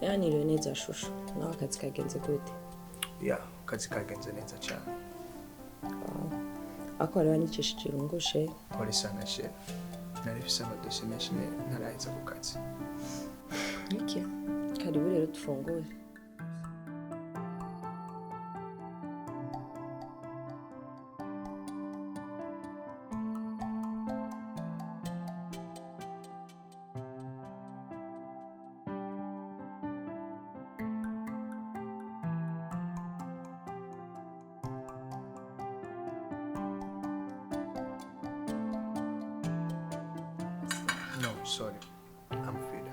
Yaniriwe neza shusho. Nawe akazi kagenze gute? Ya, akazi kagenze neza cyane. Ako rero nicishije irungushe. Pole sana chef. Narifise amadosiye menshi ntarahiza ku kazi. Iki? Karibu rero tufungure. No, sorry. I'm fed up.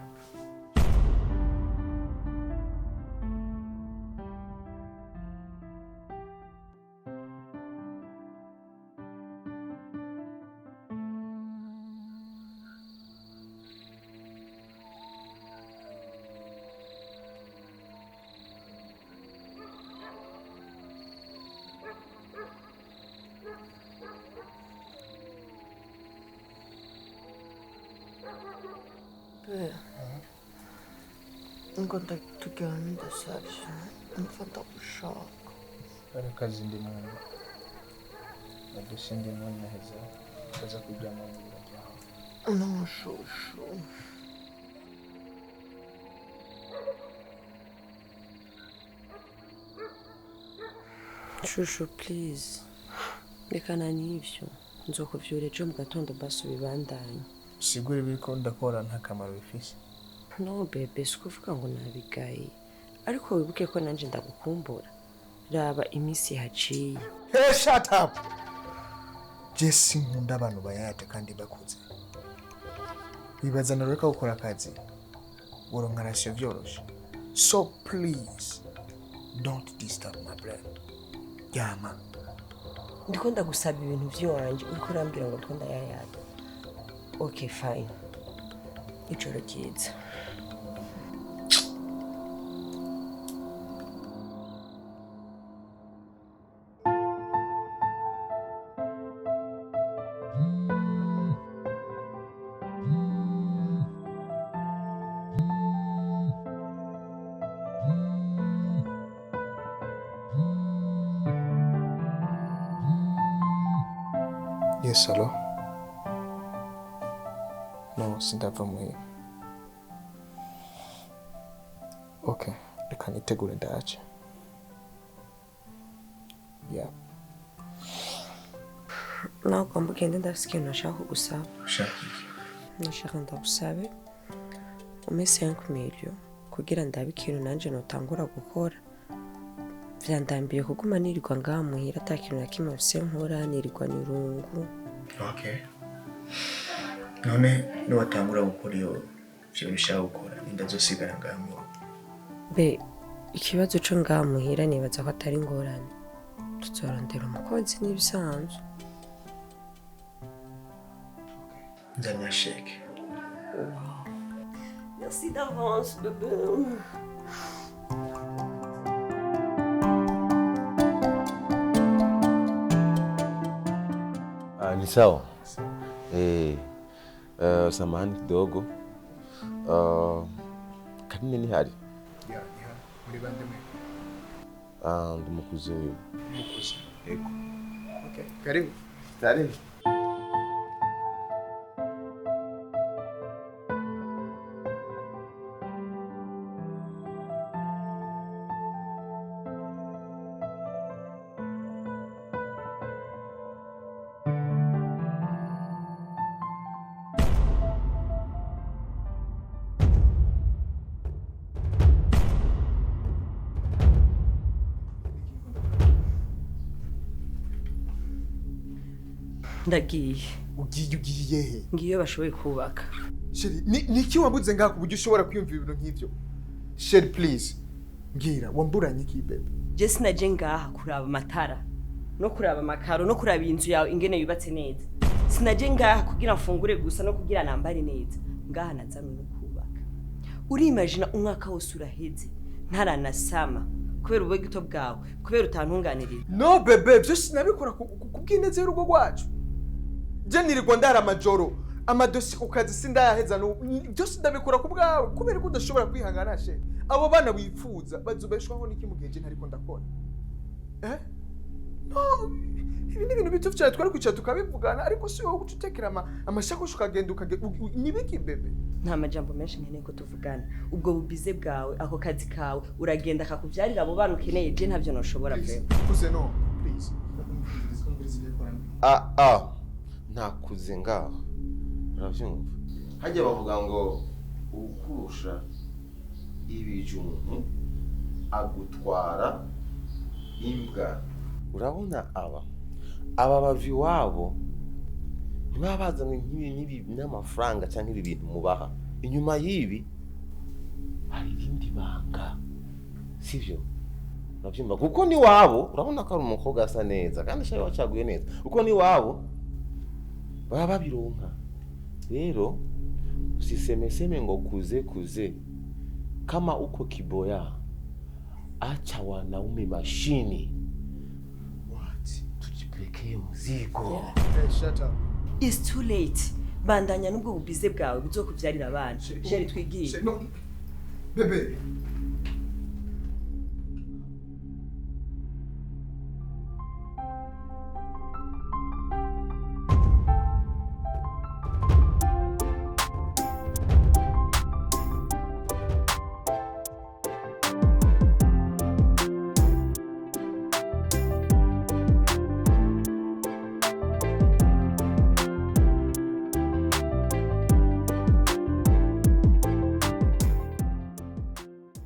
Enquanto tu ganhas, sabes? Não falta o choque. Para kazi ndi mwana. Amadosiye ndi mwana naheza. Kaza kujyama mu biro byawe. Não, Xuxu. Shusho please. Rekana n'ivyo. Nzokuvyura ejo mu gatondo basi ubibandanye. Sigure biriko ndakora nta kamaro bifise. No bebe, sikuvuga ngo nabigaye. Ariko wibuke ko nanje ndagukumbura. Raba imisi haciye. Hey, shut up! Jesse nkunda abantu bayate kandi bakuze. Bibaza nareka gukora akazi. Uronka rasyo vyoroshe. So please, don't disturb my brain. Yama. Ndiko ndagusaba ibintu vyanje, uriko urambwira ngo ndiko ndayayata. Okay, fine. Ijoro ryiza. Yes, hello? No, sindava muhimu. Okay, reka nitegure ndaje. Yeah. Nawe ugomba ugende ndafise ikintu nashaka kugusaba. Ushaka Nashaka ndagusabe umpe 5 million kugira ndabe ikintu nanje notangura gukora. Vyandambiye kuguma nirirwa ngaha muhira ata kintu na kimwe mfise nkora, nirirwa nirungu. Okay. None niwatangura gukora iyo vyo bishaka gukora nindazosigara ngaha mu rugo. Be, ikibazo co ngaha muhira nibaza ko atari ngorane. Tuzorondera umukozi n'ibisanzwe. Nzanya sheke. Wow. Merci d'avance, bébé. Ni sawa. Samahani kidogo. Kanini ni hali? Ya, muri bande mwe. Ndumukuze uyu. Mukuze. Yego. Okay, karibu. Karibu. Ndagiye. Ugiye he? Ngiyo bashoboye kubaka. Sheri, niki wabuze ngaha kuburyo ushobora kwiyumvira ibintu nk'ivyo? Sheri, please. Ngira, wamburanye iki bebe? Jesse naje ngaha kuraba amatara no kuraba amakaro no kuraba inzu yawe ingene yubatse neza. Sinaje ngaha kugira mfungure gusa no kugira nambare neza. Ngaha nazamwe no kubaka. Urimagina umwaka wose uraheze ntaranasama kubera ubugito bwawe, kubera utantunganirira. No bebe, byo sinabikora kubw'ineze y'urugo rwacu. Je nirirwa ndara amajoro amadosi ku kazi sindayaheza no byose ndabikora ku bwawe kubera ko udashobora kwihangana she abo bana wifuza bazubeshwaho n'iki mugenje ntariko ndakora no ibi ni ibintu bito cyane twari kwicara tukabivugana ariko si wowe gutekera amashakoshi ukagenda nibiki bebe nta majambo menshi nkeneye ko tuvugana ubwo bubize bwawe ako kazi kawe uragenda akakubyarira abo bana ukeneye je ntavyo noshobora pe kuze no please ntakuze ngaho uravyumva hajya bavuga ngo ukurusha ibijumbu agutwara imbwa urabona aba bavi wabo ntibabazanye nk'ibi n'amafaranga cyangwa ibi bintu mubaha inyuma y'ibi hari irindi banga sivyo uravyumva kuko ni wabo urabona ko ari umukobwa asa neza kandi shaye wacaguye neza kuko ni wabo baba babironka rero usisemeseme ngo kuze kama uko kiboya acha wanaume mashini tujipelekee mzigo shut up it's too late bandanya nubwo bubize bwawe buzokuvyarira abana sheri twigiye no bebe